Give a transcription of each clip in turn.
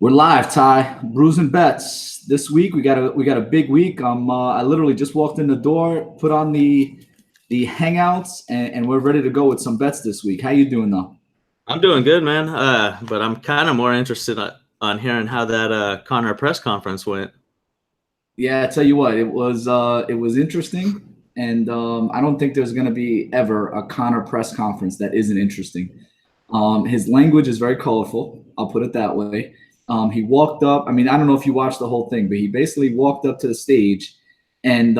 We're live, Ty. Brews and bets. This week we got a big week. I literally just walked in the door, put on the hangouts, and we're ready to go with some bets this week. How you doing though? I'm doing good, man. But I'm kind of more interested on hearing how that Connor press conference went. Yeah, I tell you what, it was interesting, and I don't think there's going to be ever a Connor press conference that isn't interesting. His language is very colorful. I'll put it that way. He walked up. I mean, I don't know if you watched the whole thing, but he basically walked up to the stage and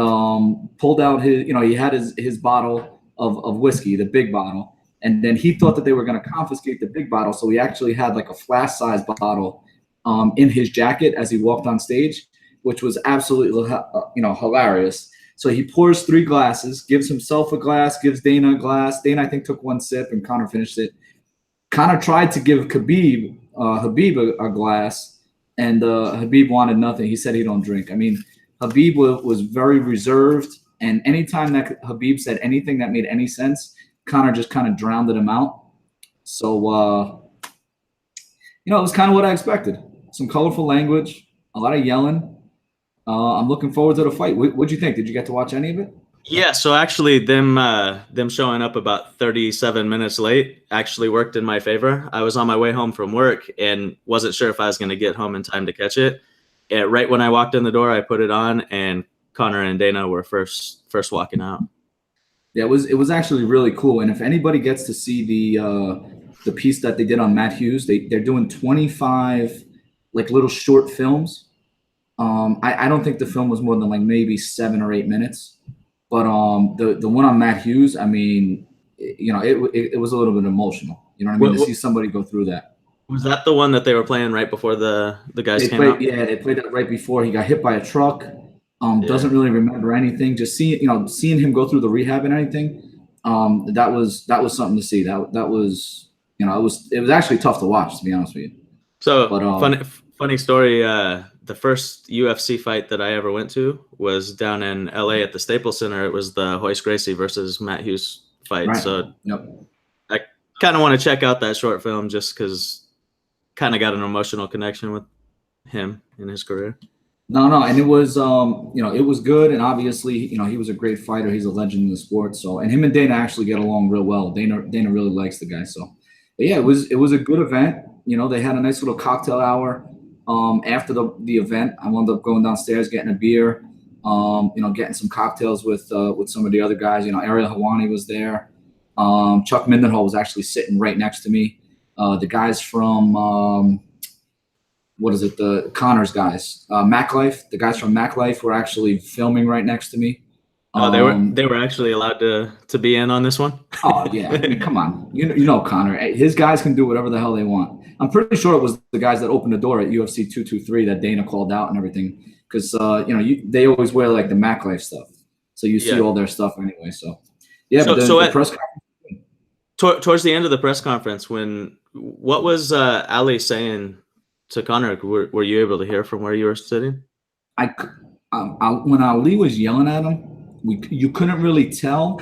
pulled out his, he had his bottle of whiskey, the big bottle. And then he thought that they were going to confiscate the big bottle. So he actually had like a flask size bottle in his jacket as he walked on stage, which was absolutely, hilarious. So he pours 3 glasses, gives himself a glass, gives Dana a glass. Dana, I think, took 1 sip and Connor finished it. Connor tried to give Habib a glass, and Habib wanted nothing. He said he don't drink. I mean, Habib was very reserved, and anytime that Habib said anything that made any sense, Connor just kind of drowned him out. So, it was kind of what I expected. Some colorful language, a lot of yelling. I'm looking forward to the fight. What'd you think? Did you get to watch any of it? Yeah, so actually them showing up about 37 minutes late actually worked in my favor. I was on my way home from work and wasn't sure if I was going to get home in time to catch it. And right when I walked in the door, I put it on, and Connor and Dana were first walking out. Yeah, it was actually really cool. And if anybody gets to see the piece that they did on Matt Hughes, they're doing 25 like little short films. I don't think the film was more than like maybe 7 or 8 minutes. But the one on Matt Hughes, I mean, it was a little bit emotional. You know what I mean? To see somebody go through that. Was that the one that they were playing right before the guys came out? Yeah, they played that right before he got hit by a truck. Doesn't really remember anything. Just seeing him go through the rehab and everything. That was something to see. That was it was actually tough to watch, to be honest with you. So, but, funny story. The first UFC fight that I ever went to was down in LA at the Staples Center. It was the Royce Gracie versus Matt Hughes fight. Right. So I kind of want to check out that short film just because kind of got an emotional connection with him in his career. No, and it was it was good, and obviously he was a great fighter. He's a legend in the sport. So, and him and Dana actually get along real well. Dana really likes the guy. So, but yeah, it was a good event. They had a nice little cocktail hour. After the event, I wound up going downstairs, getting a beer, getting some cocktails with some of the other guys. Ariel Helwani was there. Chuck Mindenhall was actually sitting right next to me. The guys from the Connors guys, Mac Life. The guys from Mac Life were actually filming right next to me. They were actually allowed to be in on this one. Oh yeah, I mean, come on, Connor. His guys can do whatever the hell they want. I'm pretty sure it was the guys that opened the door at UFC 223 that Dana called out and everything, because they always wear like the Mac Life stuff, so you see all their stuff anyway. So yeah, the press conference. Towards the end of the press conference, what was Ali saying to Connor? Were you able to hear from where you were sitting? When Ali was yelling at him, you couldn't really tell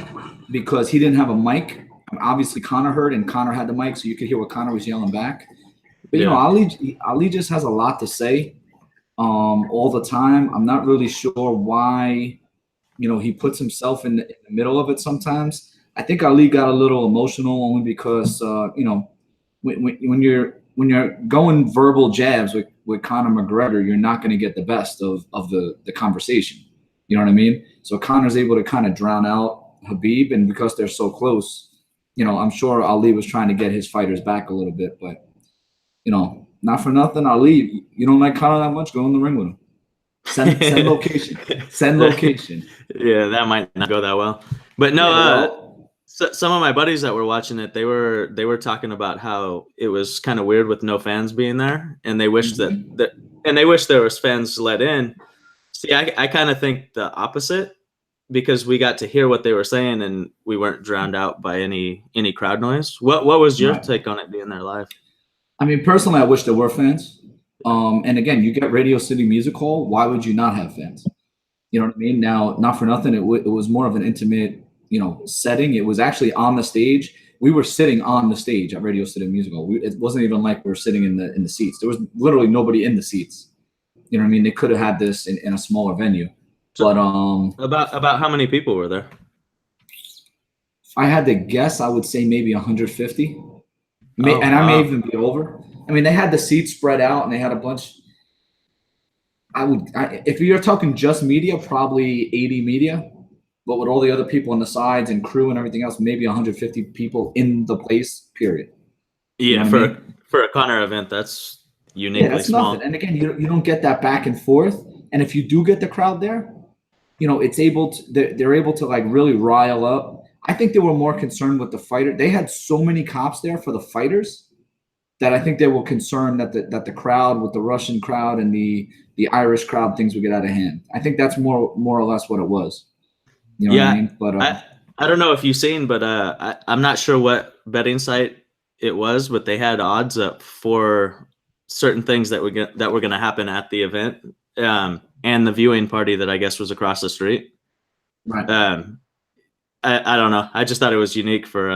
because he didn't have a mic. Obviously, Connor heard, and Connor had the mic, so you could hear what Connor was yelling back. But Ali just has a lot to say all the time. I'm not really sure why he puts himself in the middle of it sometimes. I think Ali got a little emotional only because when you're going verbal jabs with Conor McGregor, you're not going to get the best of the conversation. You know what I mean? So Connor's able to kind of drown out Habib, and because they're so close, I'm sure Ali was trying to get his fighters back a little bit, but not for nothing, Ali, you don't like Conor that much, go in the ring with him. Send location. Send location. Yeah, that might not go that well. But no, some of my buddies that were watching it, they were talking about how it was kind of weird with no fans being there, and they wished they wish there was fans let in. See, I kind of think the opposite, because we got to hear what they were saying and we weren't drowned out by any crowd noise. What was your take on it being there live? I mean, personally, I wish there were fans. And again, you get Radio City Music Hall. Why would you not have fans? You know what I mean? Now, not for nothing, it was more of an intimate, setting. It was actually on the stage. we were sitting on the stage at Radio City Music Hall. It wasn't even like we were sitting in the seats. There was literally nobody in the seats. You know what I mean? They could have had this in a smaller venue. So But about how many people were there? if I had to guess, I would say maybe 150. Oh, and I may wow. even be over. I mean, they had the seats spread out, and they had a bunch. If you're talking just media, probably 80 media, but with all the other people on the sides and crew and everything else, maybe 150 people in the place. Period. Yeah, You know what I mean? for a Connor event, that's uniquely Yeah, that's small. nothing. And again, you don't get that back and forth. And if you do get the crowd there, it's able to. They're able to like really rile up. I think they were more concerned with the fighter. They had so many cops there for the fighters that I think they were concerned that the crowd, with the Russian crowd and the Irish crowd, things would get out of hand. I think that's more or less what it was. You know what I mean? But I don't know if you've seen, but I'm not sure what betting site it was, but they had odds up for certain things that were going to happen at the event, and the viewing party that I guess was across the street. Right. I don't know. I just thought it was unique for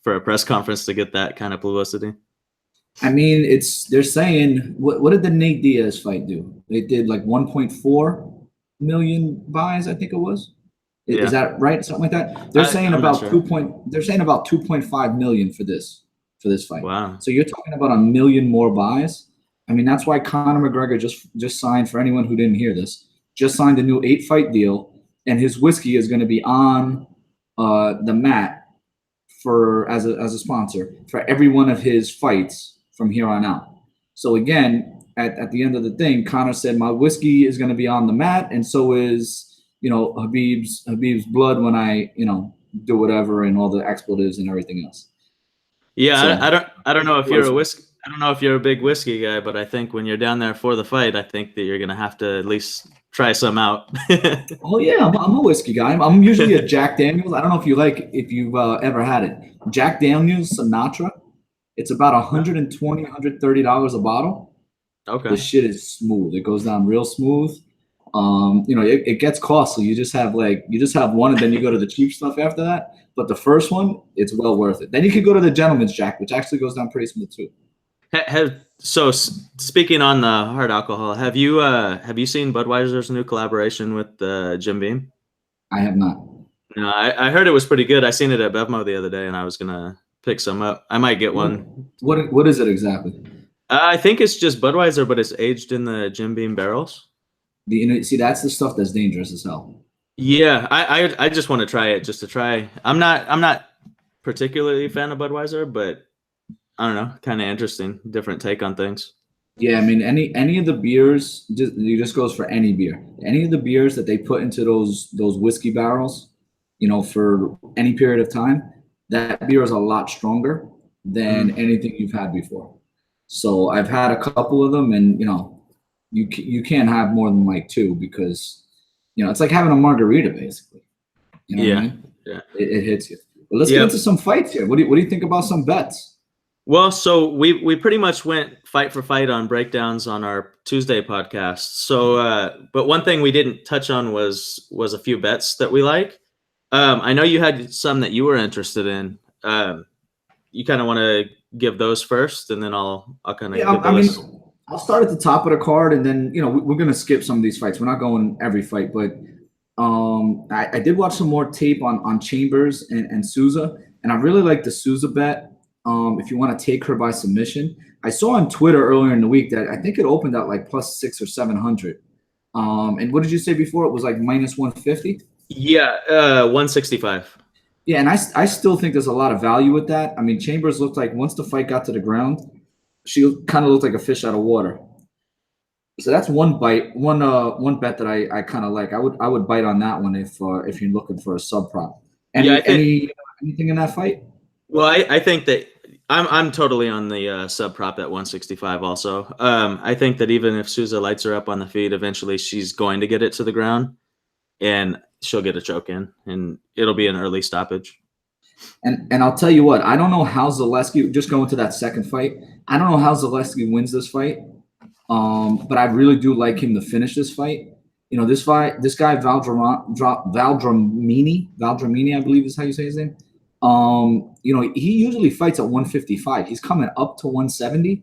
a press conference to get that kind of publicity. I mean, they're saying what did the Nate Diaz fight do? They did like 1.4 million buys, I think it was. Is that right? Something like that. They're saying about sure. 2.5 million for this fight. Wow. So you're talking about 1 million more buys. I mean, that's why Conor McGregor just signed, for anyone who didn't hear this, just signed a new 8-fight deal, and his whiskey is going to be on the mat as a sponsor for every one of his fights from here on out. So again, at the end of the thing, Conor said, my whiskey is going to be on the mat, and so is Habib's blood when I do whatever, and all the expletives and everything else. Yeah, So, I don't know if you're a whiskey. I don't know if you're a big whiskey guy, but I think when you're down there for the fight, I think that you're gonna have to at least try some out. Oh yeah, I'm a whiskey guy. I'm usually a Jack Daniels. I don't know if you've ever had it. Jack Daniels Sinatra. It's about $120, $130 a bottle. Okay. The shit is smooth. It goes down real smooth. It gets costly. You just have one, and then you go to the cheap stuff after that. But the first one, it's well worth it. Then you could go to the Gentleman's Jack, which actually goes down pretty smooth too. So speaking on the hard alcohol, have you seen Budweiser's new collaboration with Jim Beam? I have not. No, I heard it was pretty good. I seen it at Bevmo the other day, and I was gonna pick some up. I might get one. What is it exactly? I think it's just Budweiser, but it's aged in the Jim Beam barrels. See, that's the stuff that's dangerous as hell. Yeah, I just want to try it just to try. I'm not particularly a fan of Budweiser, but I don't know, kind of interesting, different take on things. Yeah, I mean, any of the beers, it just goes for any beer. Any of the beers that they put into those whiskey barrels, for any period of time, that beer is a lot stronger than anything you've had before. So I've had a couple of them, and you can't have more than like two, because it's like having a margarita basically. You know what I mean? Yeah. It hits you. But let's get into some fights here. What do you think about some bets? Well, so we pretty much went fight for fight on breakdowns on our Tuesday podcast. So, but one thing we didn't touch on was a few bets that we like. I know you had some that you were interested in. You kind of want to give those first, and then I'll kind of give those. I'll start at the top of the card, and then we're gonna skip some of these fights. We're not going every fight, but I did watch some more tape on Chambers and Souza, and I really like the Souza bet. If you want to take her by submission, I saw on Twitter earlier in the week that I think it opened at like plus 600 or 700. And what did you say before? It was like minus 150. Yeah, 165. Yeah, and I still think there's a lot of value with that. I mean, Chambers looked like, once the fight got to the ground, she kind of looked like a fish out of water. So that's one bet that I kind of like. I would bite on that one if you're looking for a sub prop. Anything in that fight? Well, I think that I'm totally on the sub prop at 165 also. I think that even if Souza lights her up on the feet, eventually she's going to get it to the ground, and she'll get a choke in, and it'll be an early stoppage. And I'll tell you what, I don't know how Zaleski, just going to that second fight, I don't know how Zaleski wins this fight, but I really do like him to finish this fight. This guy, Valdramini, I believe is how you say his name. He usually fights at 155. He's coming up to 170,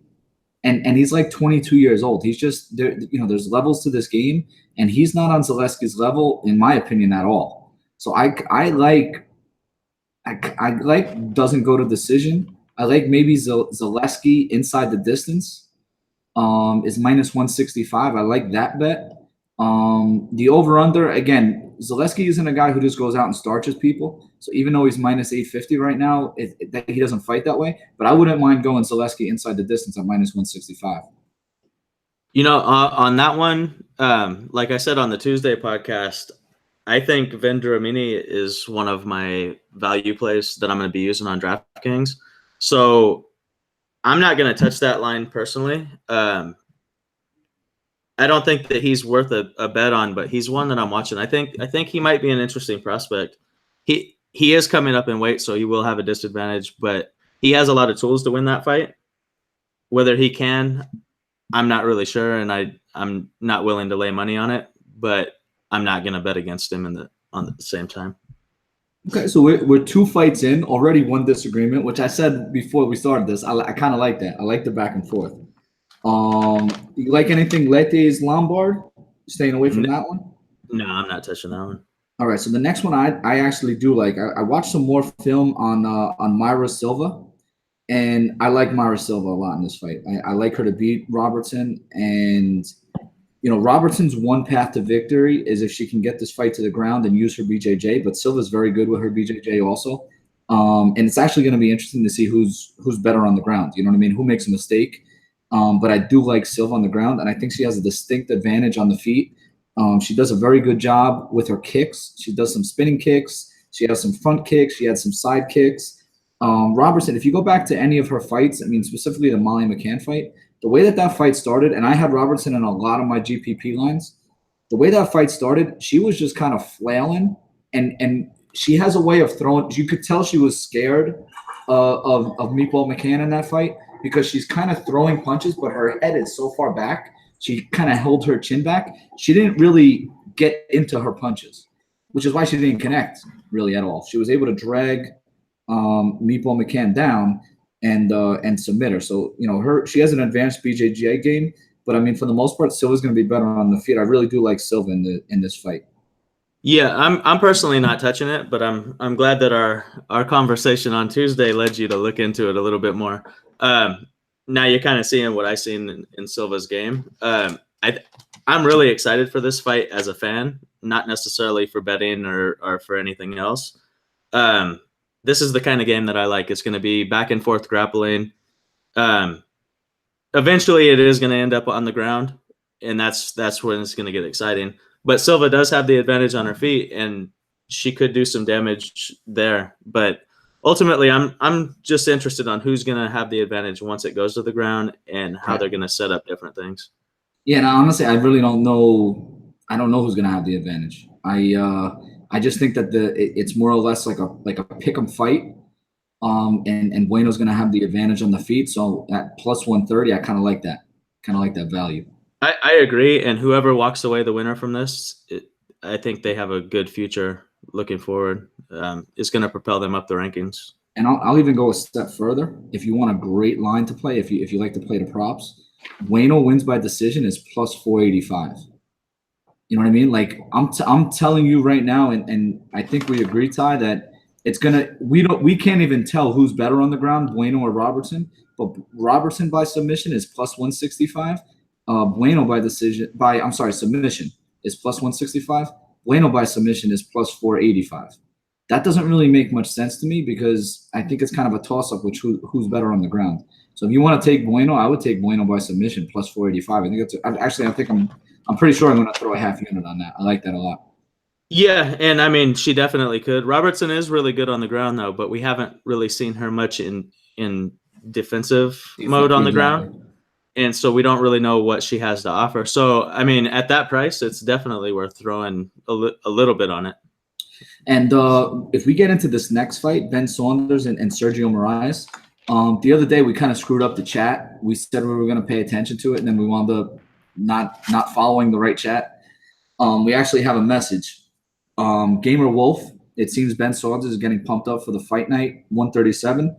and he's like 22 years old. He's just there. There's levels to this game, and he's not on Zaleski's level, in my opinion, at all. So I like doesn't go to decision. I like maybe Zaleski inside the distance. Is minus 165. I like that bet. The over under, again, Zaleski isn't a guy who just goes out and starches people. So even though he's minus 850 right now, he doesn't fight that way. But I wouldn't mind going Zaleski inside the distance at minus 165. On that one, like I said on the Tuesday podcast, I think Vendramini is one of my value plays that I'm going to be using on DraftKings. So I'm not going to touch that line personally. I don't think that he's worth a bet on, but he's one that I'm watching. I think he might be an interesting prospect. He is coming up in weight, so he will have a disadvantage, but he has a lot of tools to win that fight. Whether he can, I'm not really sure, and I'm not willing to lay money on it, but I'm not going to bet against him on the same time. Okay, so we're 2 fights in, already one disagreement, which I said before we started this. I kind of like that. I like the back and forth. You like anything Letes Lombard? Staying away from that one? No, I'm not touching that one. All right, so the next one I actually do like. I watched some more film on Myra Silva, and I like Myra Silva a lot in this fight. I like her to beat Robertson, and Robertson's one path to victory is if she can get this fight to the ground and use her BJJ. But Silva's very good with her BJJ also, and it's actually going to be interesting to see who's better on the ground. You know what I mean? Who makes a mistake? But I do like Silva on the ground, and I think she has a distinct advantage on the feet. She does a very good job with her kicks. She does some spinning kicks. She has some front kicks. She had some side kicks. Robertson, if you go back to any of her fights, I mean, specifically the Molly McCann fight, the way that fight started, and I had Robertson in a lot of my GPP lines, the way that fight started, she was just kind of flailing, and she has a way of throwing. You could tell she was scared of Meatball McCann in that fight because she's kind of throwing punches, but her head is so far back. She kind of held her chin back. She didn't really get into her punches, which is why she didn't connect really at all. She was able to drag Meatball McCann down and submit her. So she has an advanced BJJ game, but I mean for the most part, Silva's going to be better on the feet. I really do like Silva in this fight. Yeah, I'm personally not touching it, but I'm glad that our conversation on Tuesday led you to look into it a little bit more. Now you're kind of seeing what I seen in Silva's game. I'm really excited for this fight as a fan, not necessarily for betting or for anything else. This is the kind of game that I like. It's going to be back and forth grappling. Eventually, it is going to end up on the ground, and that's when it's going to get exciting. But Silva does have the advantage on her feet, and she could do some damage there. But ultimately, I'm just interested on who's going to have the advantage once it goes to the ground and how they're going to set up different things. Yeah, and honestly, I really don't know. I don't know who's going to have the advantage. I just think that it's more or less like a pick'em fight, and Bueno's going to have the advantage on the feet. So at plus 130, I kind of like that value. I agree, and whoever walks away the winner from this, I think they have a good future looking forward. It's going to propel them up the rankings. And I'll even go a step further. If you want a great line to play, if you like to play the props, Bueno wins by decision is plus 485. You know what I mean? Like I'm telling you right now, and I think we agree, Ty, that it's we can't even tell who's better on the ground, Bueno or Robertson. But Robertson by submission is plus 165. Bueno by submission is plus 165. Bueno by submission is plus 485. That doesn't really make much sense to me because I think it's kind of a toss-up which who's better on the ground. So if you want to take Bueno, I would take Bueno by submission plus 485. I think I'm pretty sure I'm going to throw a half unit on that. I like that a lot. Yeah, and I mean she definitely could. Robertson is really good on the ground though, but we haven't really seen her much in defensive mode on the ground. And so we don't really know what she has to offer. So, I mean, at that price, it's definitely worth throwing a little bit on it. And if we get into this next fight, Ben Saunders and Sergio Moraes, the other day we kind of screwed up the chat. We said we were going to pay attention to it, and then we wound up not following the right chat. We actually have a message. Gamer Wolf it seems Ben Saunders is getting pumped up for the Fight Night 137,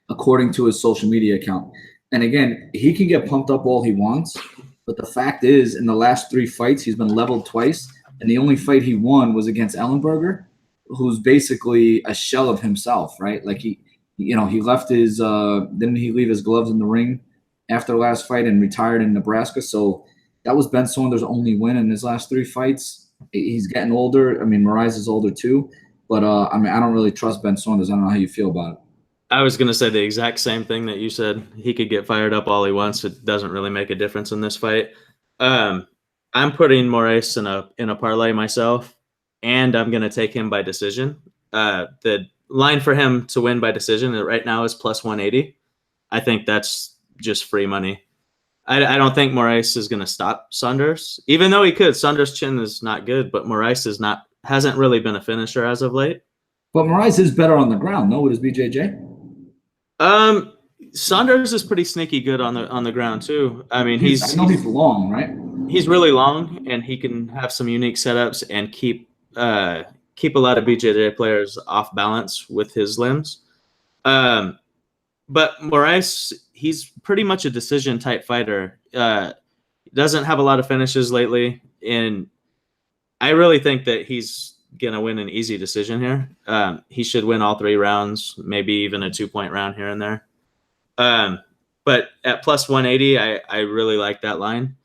according to his social media account. And again, he can get pumped up all he wants, but the fact is, in the last 3 fights, he's been leveled twice, and the only fight he won was against Ellenberger, who's basically a shell of himself, right? Like he left his didn't he leave his gloves in the ring after the last fight and retired in Nebraska? So that was Ben Saunders' only win in his last 3 fights. He's getting older. I mean, Moraes is older too, but I don't really trust Ben Saunders. I don't know how you feel about it. I was going to say the exact same thing that you said. He could get fired up all he wants. It doesn't really make a difference in this fight. I'm putting Moraes in a parlay myself, and I'm going to take him by decision. The line for him to win by decision right now is plus 180. I think that's just free money. I don't think Moraes is going to stop Saunders, even though he could. Saunders' chin is not good, but Moraes hasn't really been a finisher as of late. But Moraes is better on the ground, no, with his BJJ. Saunders is pretty sneaky good on the ground too. I mean, I know he's long, right? He's really long, and he can have some unique setups and keep a lot of BJJ players off balance with his limbs. But Moraes, he's pretty much a decision type fighter. Doesn't have a lot of finishes lately, and I really think that he's gonna win an easy decision here. He should win all 3 rounds, maybe even a 2-point round here and there. But at plus 180, I really like that line.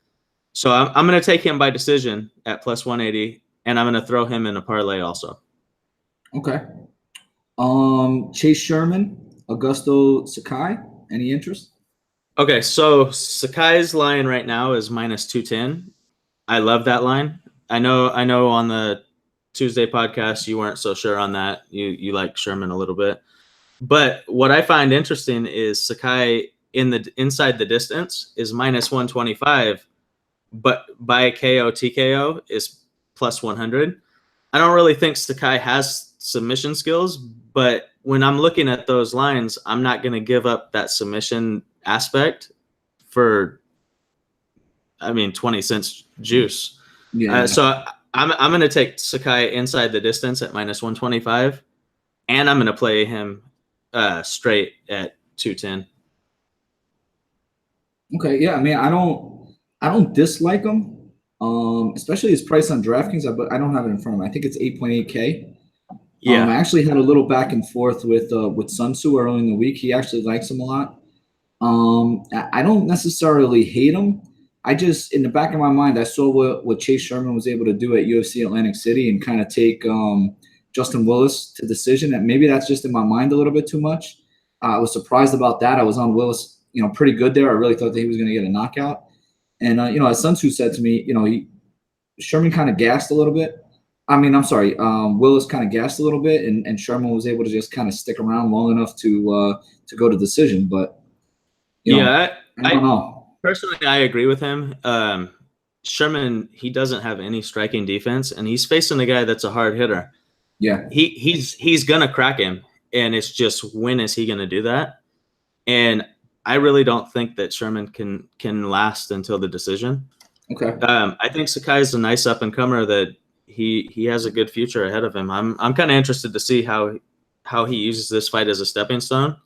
So I'm going to take him by decision at plus 180, and I'm going to throw him in a parlay also. Okay. Chase Sherman, Augusto Sakai, any interest? Okay, so Sakai's line right now is minus 210. I love that line. I know on the Tuesday podcast you weren't so sure on that. You like Sherman a little bit. But what I find interesting is Sakai inside the distance is minus 125, but by KO TKO is plus 100. I don't really think Sakai has submission skills, but when I'm looking at those lines, I'm not going to give up that submission aspect for 20 cents juice. Yeah. So I'm going to take Sakai inside the distance at minus 125, and I'm going to play him straight at 210. Okay, yeah. I mean, I don't dislike him, especially his price on DraftKings. But I don't have it in front of me. I think it's 8.8K. Yeah. I actually had a little back and forth with Sun Tzu early in the week. He actually likes him a lot. I don't necessarily hate him. I just, in the back of my mind, I saw what Chase Sherman was able to do at UFC Atlantic City and kind of take Justin Willis to decision. And maybe that's just in my mind a little bit too much. I was surprised about that. I was on Willis, pretty good there. I really thought that he was going to get a knockout. And, as Sun Tzu said to me, Sherman kind of gassed a little bit. Willis kind of gassed a little bit, and Sherman was able to just kind of stick around long enough to go to decision. But, I don't know. Personally, I agree with him. Sherman, he doesn't have any striking defense, and he's facing a guy that's a hard hitter. Yeah. He's going to crack him, and it's just when is he going to do that? And I really don't think that Sherman can last until the decision. Okay. I think Sakai is a nice up-and-comer that he has a good future ahead of him. I'm kind of interested to see how he uses this fight as a stepping stone.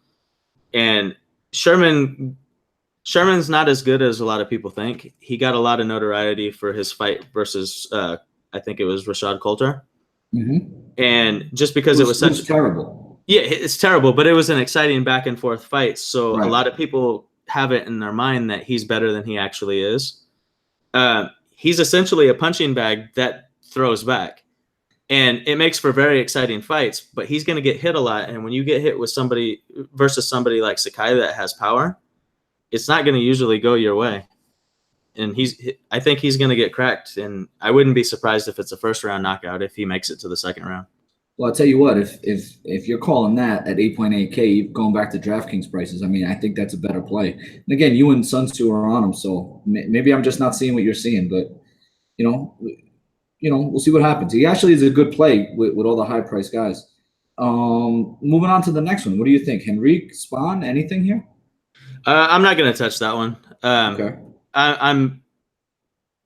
And Sherman's not as good as a lot of people think. He got a lot of notoriety for his fight versus I think it was Rashad Coulter. Mm-hmm. And just because it was such terrible. Yeah, it's terrible, but it was an exciting back and forth fight. So right. A lot of people have it in their mind that he's better than he actually is. He's essentially a punching bag that throws back, and it makes for very exciting fights, but he's going to get hit a lot. And when you get hit with somebody versus somebody like Sakai that has power, it's not going to usually go your way. And I think he's going to get cracked, and I wouldn't be surprised if it's a first round knockout if he makes it to the second round. Well, I'll tell you what, if you're calling that at 8.8K, going back to DraftKings prices, I think that's a better play. And again, you and Sun Tzu are on them, so maybe I'm just not seeing what you're seeing, but we'll see what happens. He actually is a good play with all the high price guys. Moving on to the next one. What do you think? Henrique, Spawn, anything here? I'm not going to touch that one. Okay. I'm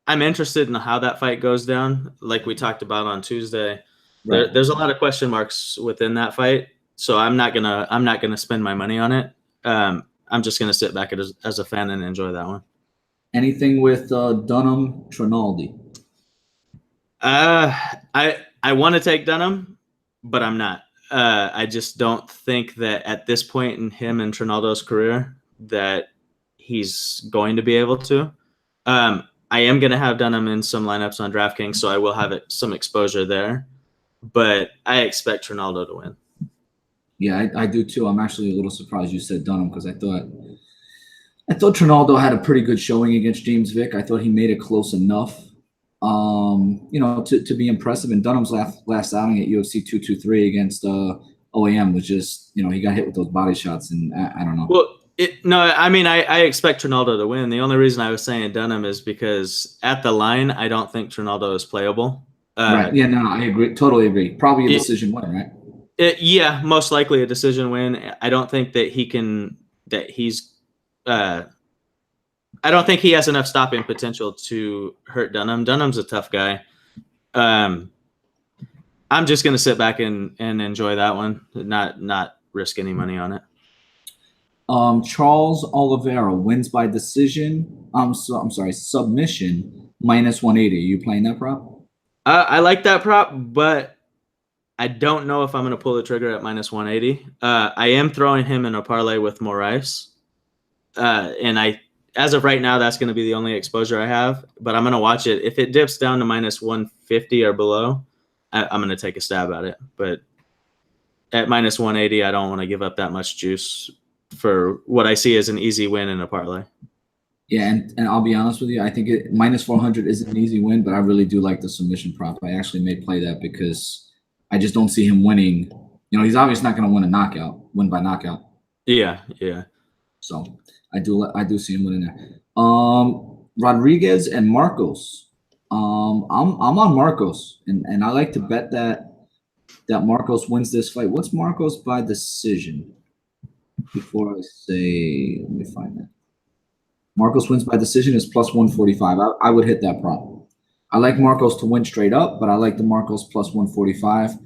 interested in how that fight goes down. Like we talked about on Tuesday, Right. There's a lot of question marks within that fight, so I'm not gonna spend my money on it. I'm just gonna sit back as a fan and enjoy that one. Anything with Dunham Trinaldi? I want to take Dunham, but I'm not. I just don't think that at this point in him and Trinaldo's career that he's going to be able to. I am going to have Dunham in some lineups on DraftKings, so I will have some exposure there. But I expect Trinaldo to win. Yeah, I do too. I'm actually a little surprised you said Dunham because I thought Trinaldo had a pretty good showing against James Vick. I thought he made it close enough, to be impressive. And Dunham's last outing at UFC 223 against OAM was just, he got hit with those body shots, and I don't know. Well, I expect Trinaldo to win. The only reason I was saying Dunham is because at the line, I don't think Trinaldo is playable. Right. Yeah, no, I agree. Totally agree. Probably a decision win, right? Yeah, most likely a decision win. I don't think that I don't think he has enough stopping potential to hurt Dunham. Dunham's a tough guy. I'm just going to sit back and enjoy that one, not risk any money on it. Charles Oliveira wins by decision. I'm sorry, submission -180. Are you playing that prop? I like that prop, but I don't know if I'm going to pull the trigger at -180. I am throwing him in a parlay with Moraes. And as of right now, that's going to be the only exposure I have, but I'm going to watch it. If it dips down to -150 or below, I'm going to take a stab at it. But at -180, I don't want to give up that much juice for what I see as an easy win in a parlay. Yeah, and I'll be honest with you, I think -400 is an easy win, but I really do like the submission prop. I actually may play that because I just don't see him winning. He's obviously not going to win by knockout. Yeah. So I do see him winning there. Rodriguez and Marcos. I'm on Marcos, and I like to bet that Marcos wins this fight. What's Marcos by decision? Before I say, let me find that. Marcos wins by decision is +145. I would hit that prop. I like Marcos to win straight up, but I like the Marcos +145.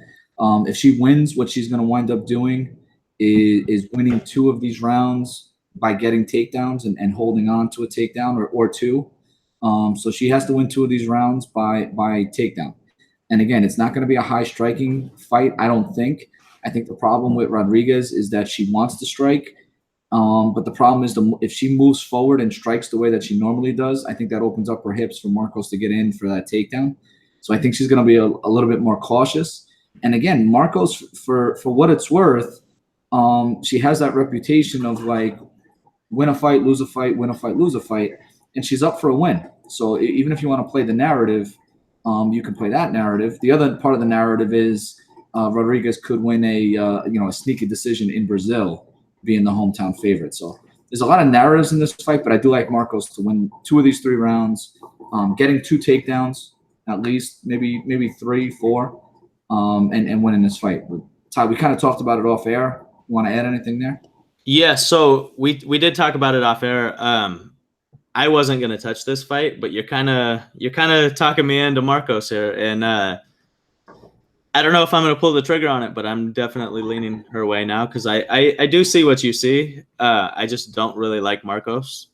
If she wins, what she's going to wind up doing is winning 2 of these rounds by getting takedowns and holding on to a takedown or 2. So she has to win 2 of these rounds by takedown. And again, it's not going to be a high striking fight, I don't think. I think the problem with Rodriguez is that she wants to strike. But the problem is if she moves forward and strikes the way that she normally does, I think that opens up her hips for Marcos to get in for that takedown. So I think she's going to be a little bit more cautious. And again, Marcos, for what it's worth, she has that reputation of like win a fight, lose a fight, win a fight, lose a fight, and she's up for a win. So even if you want to play the narrative, you can play that narrative. The other part of the narrative is Rodriguez could win a sneaky decision in Brazil, being the hometown favorite. So there's a lot of narratives in this fight, but I do like Marcos to win 2 of these 3 rounds, getting 2 takedowns at least, maybe 3, 4, and winning this fight. But Ty, we kind of talked about it off air. You want to add anything there? Yeah, so we did talk about it off air. I wasn't going to touch this fight, but you're kind of talking me into Marcos here, and I don't know if I'm going to pull the trigger on it, but I'm definitely leaning her way now because I do see what you see. I just don't really like Marcos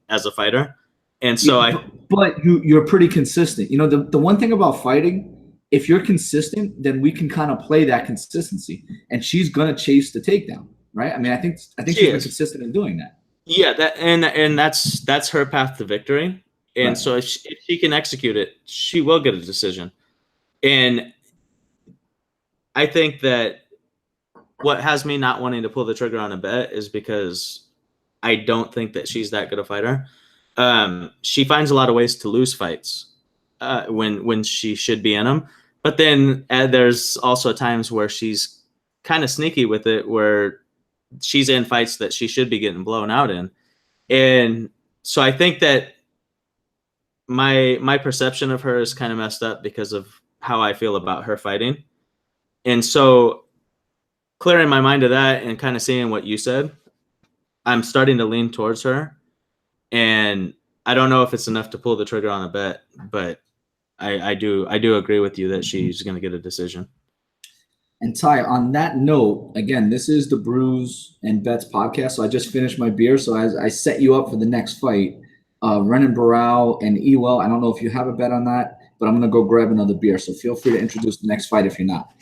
as a fighter, and so But you're pretty consistent. The one thing about fighting, if you're consistent, then we can kind of play that consistency, and she's going to chase the takedown, right? I mean, I think she's been consistent in doing that. Yeah, and that's her path to victory, and right. So if she can execute it, she will get a decision, and I think that what has me not wanting to pull the trigger on a bet is because I don't think that she's that good a fighter. She finds a lot of ways to lose fights when she should be in them. But then there's also times where she's kind of sneaky with it, where she's in fights that she should be getting blown out in. And so I think that my perception of her is kind of messed up because of how I feel about her fighting. And so clearing my mind of that and kind of seeing what you said, I'm starting to lean towards her. And I don't know if it's enough to pull the trigger on a bet, but I do agree with you that she's going to get a decision. And Ty, on that note, again, this is the Brews and Bets podcast. So I just finished my beer. So as I set you up for the next fight, Renan Barao and Ewell. I don't know if you have a bet on that, but I'm going to go grab another beer. So feel free to introduce the next fight if you're not.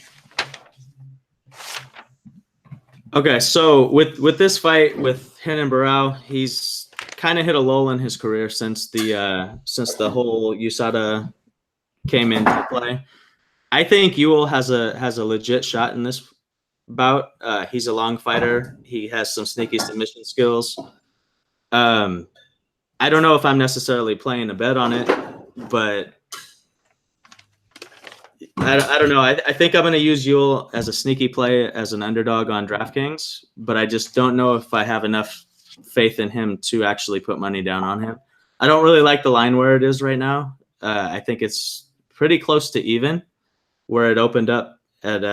Okay, so with this fight with Renan Barao, he's kind of hit a lull in his career since the whole USADA came into play. I think Ewell has a legit shot in this bout. He's a long fighter. He has some sneaky submission skills. I don't know if I'm necessarily playing a bet on it, but I don't know. I think I'm going to use Ewell as a sneaky play as an underdog on DraftKings, but I just don't know if I have enough faith in him to actually put money down on him. I don't really like the line where it is right now. I think it's pretty close to even, where it opened up at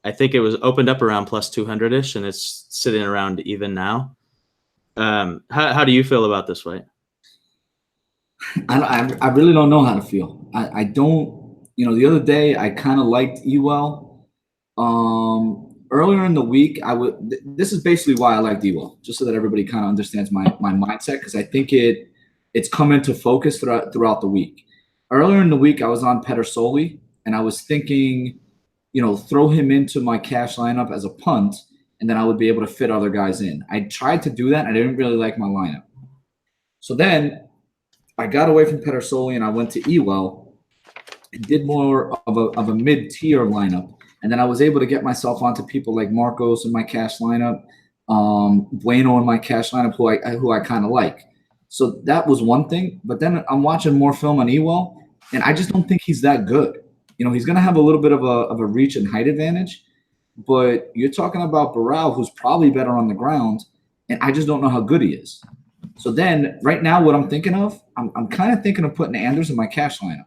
I think it was opened up around plus 200-ish, and it's sitting around even now. How do you feel about this fight? I really don't know how to feel. I don't. The other day I kind of liked Ewell. Earlier in the week, this is basically why I liked Ewell, just so that everybody kind of understands my mindset, because I think it's come into focus throughout the week. Earlier in the week, I was on Pedersoli, and I was thinking, throw him into my cash lineup as a punt, and then I would be able to fit other guys in. I tried to do that. I didn't really like my lineup. So then I got away from Pedersoli, and I went to Ewell and did more of a mid-tier lineup. And then I was able to get myself onto people like Marcos in my cash lineup, Bueno in my cash lineup, who I kind of like. So that was one thing. But then I'm watching more film on Ewell, and I just don't think he's that good. He's going to have a little bit of a reach and height advantage. But you're talking about Barao, who's probably better on the ground, and I just don't know how good he is. So then right now what I'm thinking of, I'm kind of thinking of putting Anders in my cash lineup.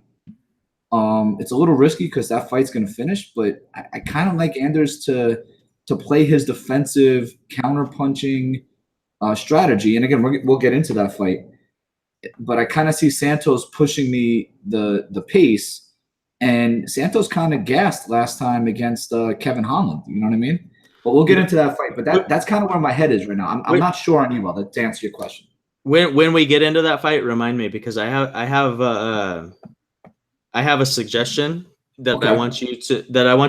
It's a little risky because that fight's going to finish, but I kind of like Anders to play his defensive counter-punching strategy. And again, we'll get into that fight. But I kind of see Santos pushing the pace, and Santos kind of gassed last time against Kevin Holland. You know what I mean? But we'll get into that fight. But that's kind of where my head is right now. I'm not sure on Ewell, to answer your question. When we get into that fight, remind me, because I have a suggestion that okay. I want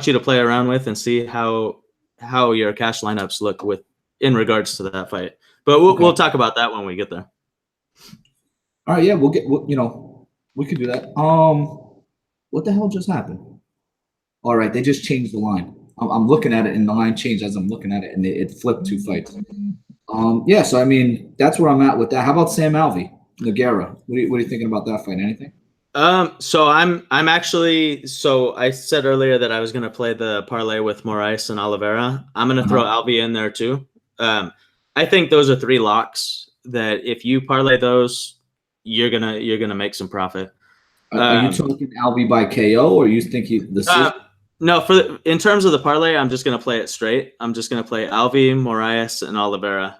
you to play around with and see how your cash lineups look in regards to that fight. But we'll talk about that when we get there. All right, yeah, we could do that. What the hell just happened? All right, they just changed the line. I'm looking at it, and the line changed as I'm looking at it, and it flipped 2 fights. Yeah, so I mean, that's where I'm at with that. How about Sam Alvey, Nogueira? What are you thinking about that fight? Anything? So I'm actually, so I said earlier that I was going to play the parlay with Moraes and Oliveira. I'm going to throw Alvey in there too. I think those are 3 locks that if you parlay those, you're gonna make some profit. Are you talking Alvey by KO, or you think no, in terms of the parlay, I'm just gonna play it straight. I'm just gonna play Alvey, Moraes, and Oliveira.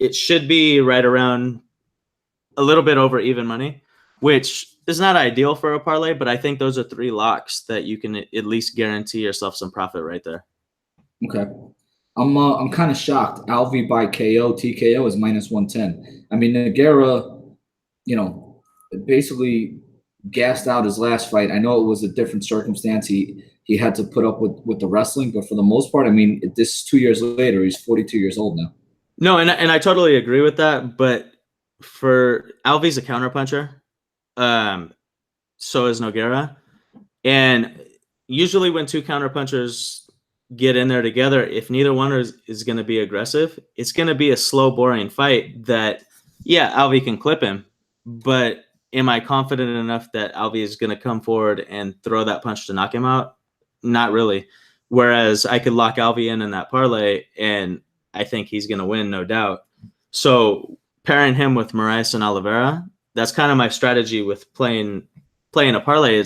It should be right around a little bit over even money, which is not ideal for a parlay, but I think those are 3 locks that you can at least guarantee yourself some profit right there. Okay. I'm kind of shocked. Alvey by KO, TKO is -110. I mean, Nogueira, basically gassed out his last fight. I know it was a different circumstance. He had to put up with the wrestling, but for the most part, I mean, this is 2 years later. He's 42 years old now. No, and I totally agree with that. But for Alvey's a counterpuncher, so is Nogueira, and usually when 2 counterpunchers get in there together, if neither one is going to be aggressive, it's going to be a slow, boring fight that, yeah, Alvey can clip him, but am I confident enough that Alvey is going to come forward and throw that punch to knock him out? Not really. Whereas I could lock Alvey in that parlay, and I think he's going to win, no doubt. So pairing him with Moraes and Oliveira, that's kind of my strategy with playing a parlay.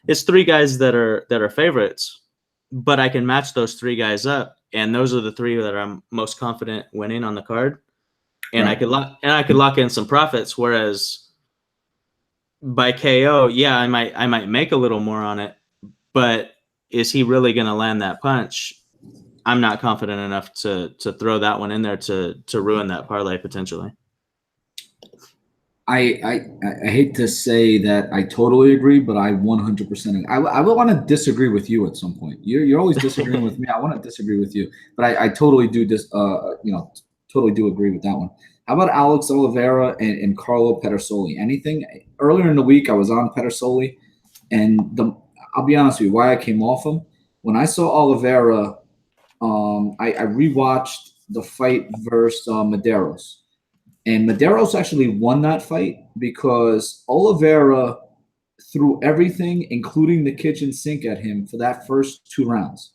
It's 3 guys that are favorites, but I can match those 3 guys up, and those are the 3 that I'm most confident winning on the card. And right. I could lock in some profits. Whereas by KO, yeah, I might make a little more on it, but is he really going to land that punch? I'm not confident enough to throw that one in there to ruin that parlay potentially. I hate to say that I totally agree, but I 100%. I would want to disagree with you at some point. You're always disagreeing with me. I want to disagree with you, but I totally do totally do agree with that one. How about Alex Oliveira and Carlo Pedersoli? Anything earlier in the week? I was on Pedersoli, and I'll be honest with you, why I came off him when I saw Oliveira. I rewatched the fight versus Medeiros. And Medeiros actually won that fight because Oliveira threw everything, including the kitchen sink, at him for that first 2 rounds.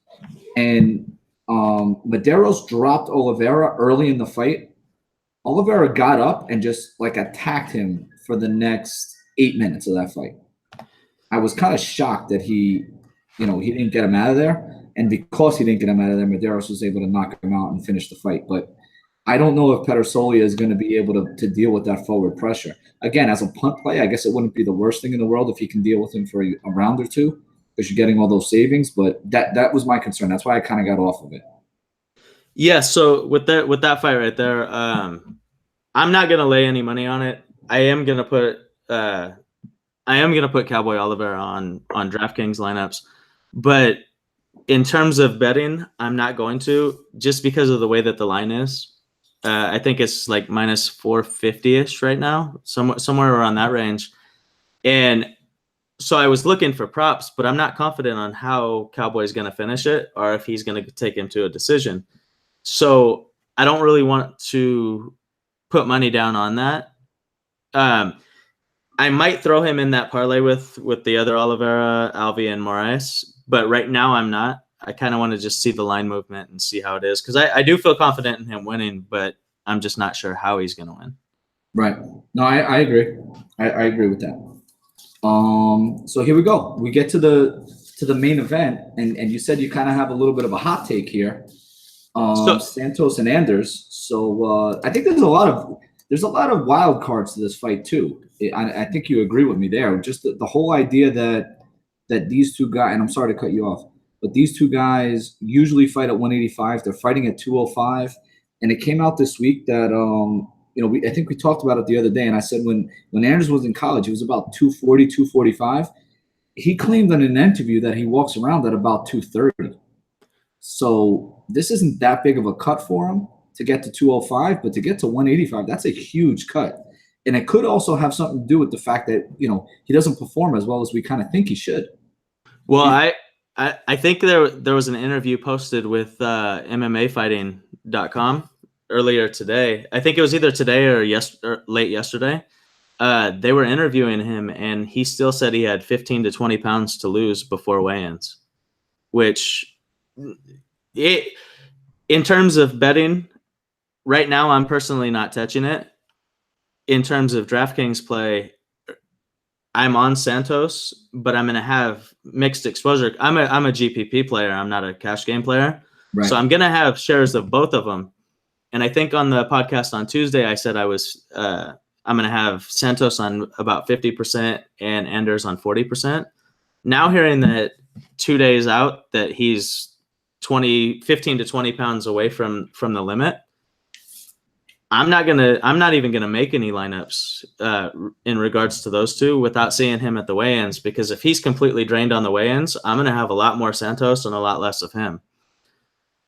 And Medeiros dropped Oliveira early in the fight. Oliveira got up and just like attacked him for the next 8 minutes of that fight. I was kind of shocked that he didn't get him out of there. And because he didn't get him out of there, Medeiros was able to knock him out and finish the fight. But I don't know if Pedersoli is going to be able to deal with that forward pressure. Again, as a punt play, I guess it wouldn't be the worst thing in the world if you can deal with him for a round or two because you're getting all those savings. But that was my concern. That's why I kind of got off of it. Yeah. So with that fight right there, I'm not going to lay any money on it. I am going to put Cowboy Oliveira on DraftKings lineups, but in terms of betting, I'm not going to just because of the way that the line is. I think it's like minus 450-ish right now, somewhere around that range. And so I was looking for props, but I'm not confident on how Cowboy's going to finish it or if he's going to take him to a decision. So I don't really want to put money down on that. I might throw him in that parlay with the other Oliveira, Alvey, and Moraes, but right now I'm not. I kind of want to just see the line movement and see how it is because I do feel confident in him winning, but I'm just not sure how he's going to win. Right. No, I agree. I agree with that. So here we go. We get to the main event, and you said you kind of have a little bit of a hot take here. Santos and Anders. So I think there's a lot of wild cards to this fight too. I think you agree with me there. Just the whole idea that these two guys, and I'm sorry to cut you off, but these two guys usually fight at 185. They're fighting at 205, and it came out this week that I think we talked about it the other day, and I said when Anders was in college, he was about 240, 245. He claimed in an interview that he walks around at about 230. So this isn't that big of a cut for him to get to 205, but to get to 185, that's a huge cut. And it could also have something to do with the fact that, he doesn't perform as well as we kind of think he should. Well, I think there was an interview posted with MMAfighting.com earlier today. I think it was either today or late yesterday. They were interviewing him, and he still said he had 15 to 20 pounds to lose before weigh-ins, which in terms of betting, right now I'm personally not touching it. In terms of DraftKings play, I'm on Santos, but I'm going to have mixed exposure. I'm a GPP player. I'm not a cash game player. Right. So I'm going to have shares of both of them. And I think on the podcast on Tuesday, I said I'm going to have Santos on about 50% and Anders on 40%. Now hearing that 2 days out that he's 15 to 20 pounds away from the limit, I'm not even gonna make any lineups in regards to those two without seeing him at the weigh-ins, because if he's completely drained on the weigh-ins, I'm gonna have a lot more Santos and a lot less of him.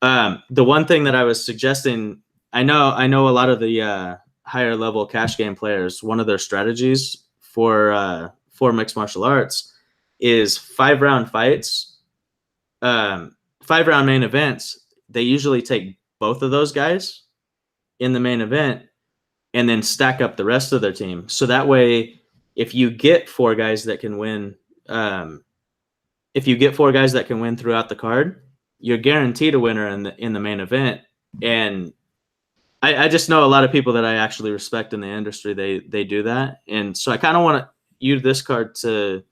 The one thing that I was suggesting, I know a lot of the higher level cash game players, one of their strategies for mixed martial arts is 5-round fights, 5-round main events. They usually take both of those guys in the main event and then stack up the rest of their team. So that way, if you get 4 guys that can win, throughout the card, you're guaranteed a winner in the main event. And I just know a lot of people that I actually respect in the industry. They do that. And so I kind of want to use this card to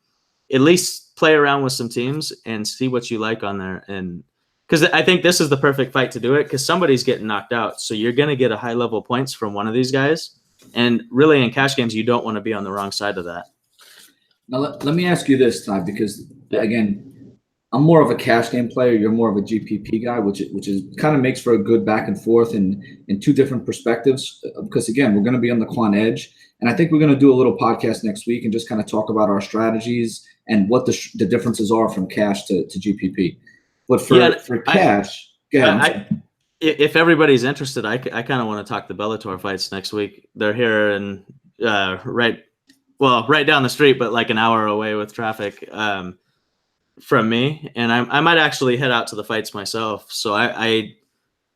at least play around with some teams and see what you like on there. And because I think this is the perfect fight to do it, because somebody's getting knocked out. So you're going to get a high level points from one of these guys. And really in cash games, you don't want to be on the wrong side of that. Now, let me ask you this, Todd, because again, I'm more of a cash game player. You're more of a GPP guy, which is kind of makes for a good back and forth in two different perspectives. Because again, we're going to be on the quant edge, and I think we're going to do a little podcast next week and just kind of talk about our strategies and what the differences are from cash to GPP. But for cash, if everybody's interested, I kind of want to talk the Bellator fights next week. They're here and right down the street, but like an hour away with traffic. From me, and I might actually head out to the fights myself. So I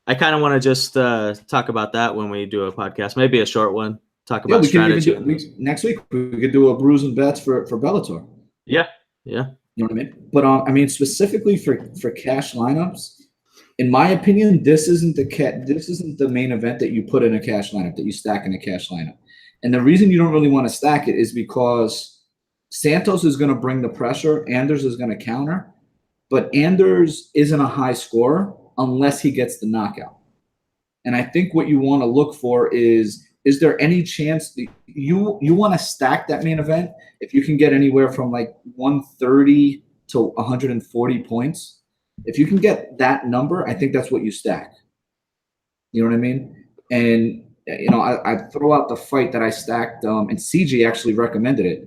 kind of want to just talk about that when we do a podcast, maybe a short one. Talk about strategy. Next week we could do a Brews and Bets for Bellator. Yeah. You know what I mean? But I mean specifically for cash lineups, in my opinion, this isn't the main event that you put in a cash lineup, that you stack in a cash lineup. And the reason you don't really want to stack it is because Santos is going to bring the pressure. Anders is going to counter. But Anders isn't a high scorer unless he gets the knockout. And I think what you want to look for is there any chance that you want to stack that main event if you can get anywhere from like 130 to 140 points? If you can get that number, I think that's what you stack. You know what I mean? And, I throw out the fight that I stacked, and CG actually recommended it.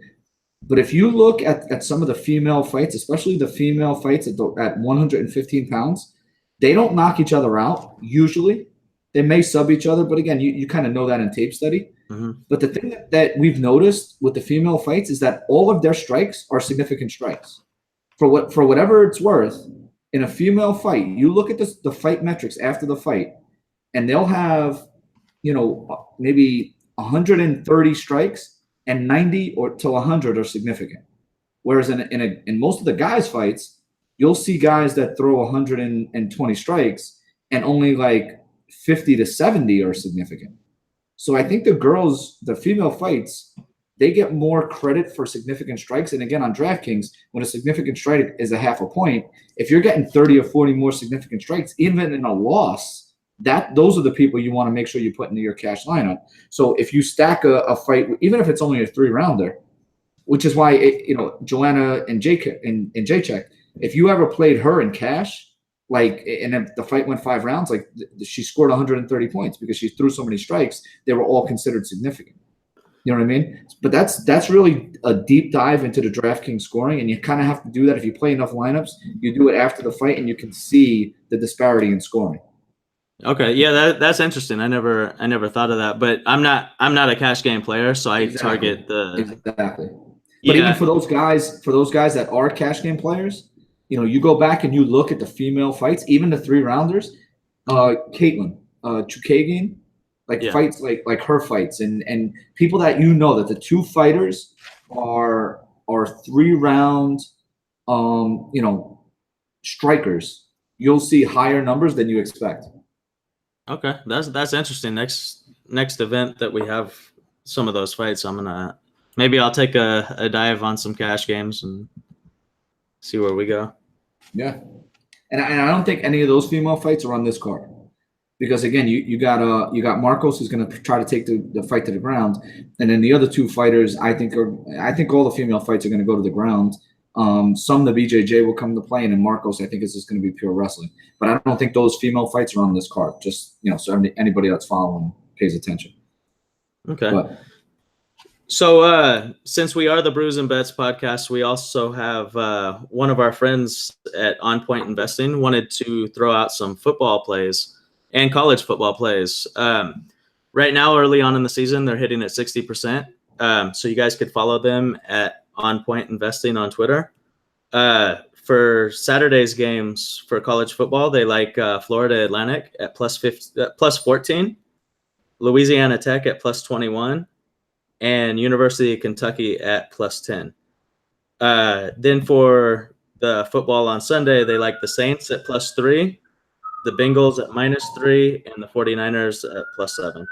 But if you look at some of the female fights, especially the female fights at 115 pounds, they don't knock each other out usually. They may sub each other, but again, you kind of know that in tape study. Mm-hmm. But the thing that we've noticed with the female fights is that all of their strikes are significant strikes. For whatever it's worth, in a female fight, you look at the fight metrics after the fight, and they'll have, maybe 130 strikes. And 90 or to 100 are significant. Whereas in most of the guys' fights, you'll see guys that throw 120 strikes and only like 50 to 70 are significant. So I think the female fights, they get more credit for significant strikes. And again, on DraftKings, when a significant strike is a half a point, if you're getting 30 or 40 more significant strikes, even in a loss, those are the people you want to make sure you put into your cash lineup. So if you stack a fight, even if it's only a 3-rounder, which is why Joanna and Jacek, if you ever played her in cash, like, and if the fight went 5 rounds, like she scored 130 points because she threw so many strikes, they were all considered significant. You know what I mean? But that's really a deep dive into the DraftKings scoring, and you kind of have to do that if you play enough lineups. You do it after the fight, and you can see the disparity in scoring. Okay, yeah, that's interesting. I never thought of that, but I'm not a cash game player, so I target the exactly. But even for those guys that are cash game players, you go back and you look at the female fights, even the 3-rounders. Caitlin Chukagin, fights like her fights, and people that that the two fighters are 3-round, strikers. You'll see higher numbers than you expect. Okay, that's interesting. Next event that we have some of those fights, maybe I'll take a dive on some cash games and see where we go. Yeah, and I don't think any of those female fights are on this card, because again, you got Marcos who's going to try to take the fight to the ground, and then the other two fighters I think all the female fights are going to go to the ground. Some the BJJ will come to play, and in Marcos, I think it's just going to be pure wrestling. But I don't think those female fights are on this card. Just so anybody that's following pays attention. Okay. So since we are the Brews and Bets podcast, we also have one of our friends at On Point Investing wanted to throw out some football plays and college football plays. Right now, early on in the season, they're hitting at 60%. So you guys could follow them at On Point Investing on Twitter. For Saturday's games for college football, they like Florida Atlantic at plus 14, Louisiana Tech at plus 21, and University of Kentucky at plus 10. Then for the football on Sunday, they like the Saints at plus 3, the Bengals at -3, and the 49ers at plus 7.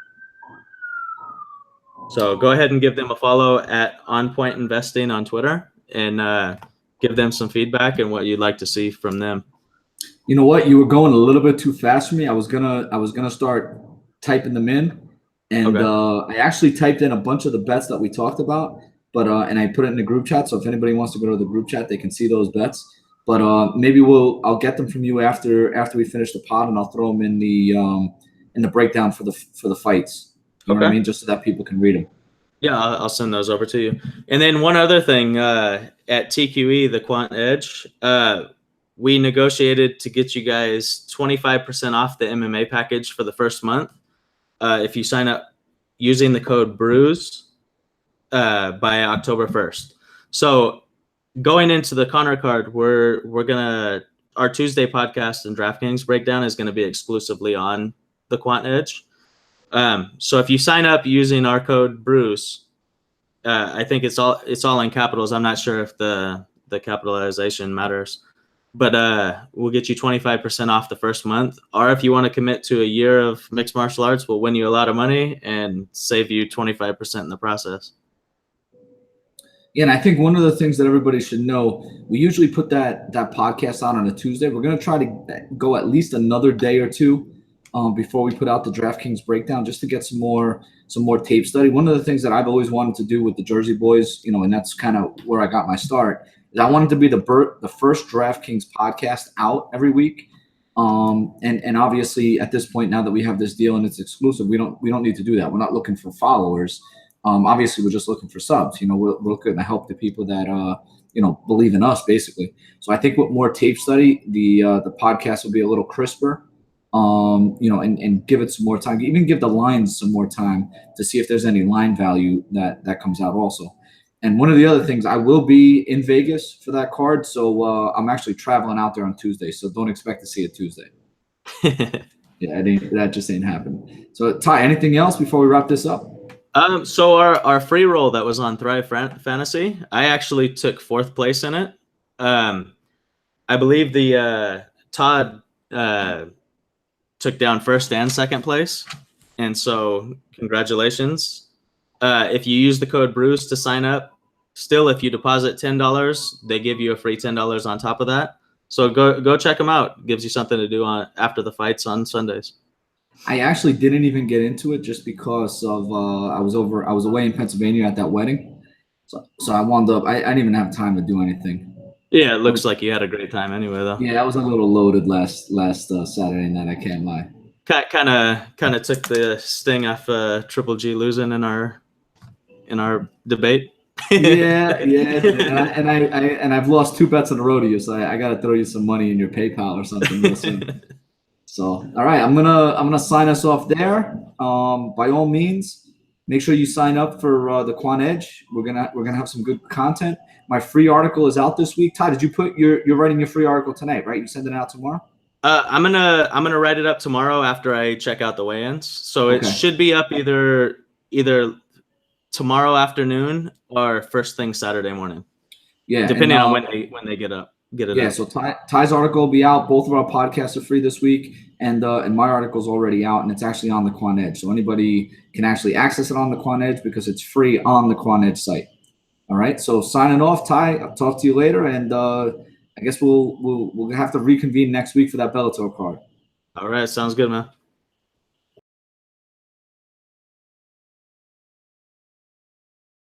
So go ahead and give them a follow at On Point Investing on Twitter, and give them some feedback and what you'd like to see from them. You know what? You were going a little bit too fast for me. I was gonna start typing them in, and I actually typed in a bunch of the bets that we talked about, but and I put it in the group chat. So if anybody wants to go to the group chat, they can see those bets. But maybe I'll get them from you after we finish the pod, and I'll throw them in the breakdown for the fights. You know what I mean? Just so that people can read them. Yeah, I'll send those over to you. And then one other thing, at TQE, the Quant Edge, we negotiated to get you guys 25% off the MMA package for the first month if you sign up using the code Brews by October 1st. So going into the Connor card, our Tuesday podcast and DraftKings breakdown is gonna be exclusively on the Quant Edge. So if you sign up using our code Brews, I think it's all in capitals. I'm not sure if the capitalization matters, but we'll get you 25% off the first month. Or if you want to commit to a year of mixed martial arts, we'll win you a lot of money and save you 25% in the process. Yeah, and I think one of the things that everybody should know, we usually put that podcast on a Tuesday. We're going to try to go at least another day or two before we put out the DraftKings breakdown, just to get some more tape study. One of the things that I've always wanted to do with the Jersey Boys, and that's kind of where I got my start, is I wanted to be the first DraftKings podcast out every week. And obviously at this point, now that we have this deal and it's exclusive, we don't need to do that. We're not looking for followers. Obviously we're just looking for subs. We're looking to help the people that believe in us, basically. So I think with more tape study, the podcast will be a little crisper. And give it some more time, even give the lines some more time to see if there's any line value that comes out also. And one of the other things, I will be in Vegas for that card. So I'm actually traveling out there on Tuesday. So don't expect to see it Tuesday. Yeah, that just ain't happening. So Ty, anything else before we wrap this up? So our free roll that was on Thrive Fantasy, I actually took 4th place in it. I believe the Todd took down 1st and 2nd place, and so congratulations. If you use the code Brews to sign up, still, if you deposit $10, they give you a free $10 on top of that. So go check them out. Gives you something to do after the fights on Sundays. I actually didn't even get into it just because of I was away in Pennsylvania at that wedding, so I wound up I didn't even have time to do anything. Yeah, it looks like you had a great time anyway, though. Yeah, I was a little loaded last Saturday night. I can't lie. Kind of took the sting off Triple G losing in our debate. Yeah, and I've lost 2 bets in a row to you, so I got to throw you some money in your PayPal or something real soon. So, all right, I'm gonna sign us off there. By all means, make sure you sign up for the Quant Edge. We're gonna have some good content. My free article is out this week. Ty, did you put you're writing your free article tonight, right? You sending it out tomorrow? I'm gonna write it up tomorrow after I check out the weigh-ins. So it should be up either tomorrow afternoon or first thing Saturday morning. Yeah, depending on when they get up. Yeah, so Ty's article will be out. Both of our podcasts are free this week, and my article is already out, and it's actually on the Quant Edge. So anybody can actually access it on the Quant Edge because it's free on the Quant Edge site. All right, so signing off, Ty. I'll talk to you later, and I guess we'll have to reconvene next week for that Bellator card. All right, sounds good, man.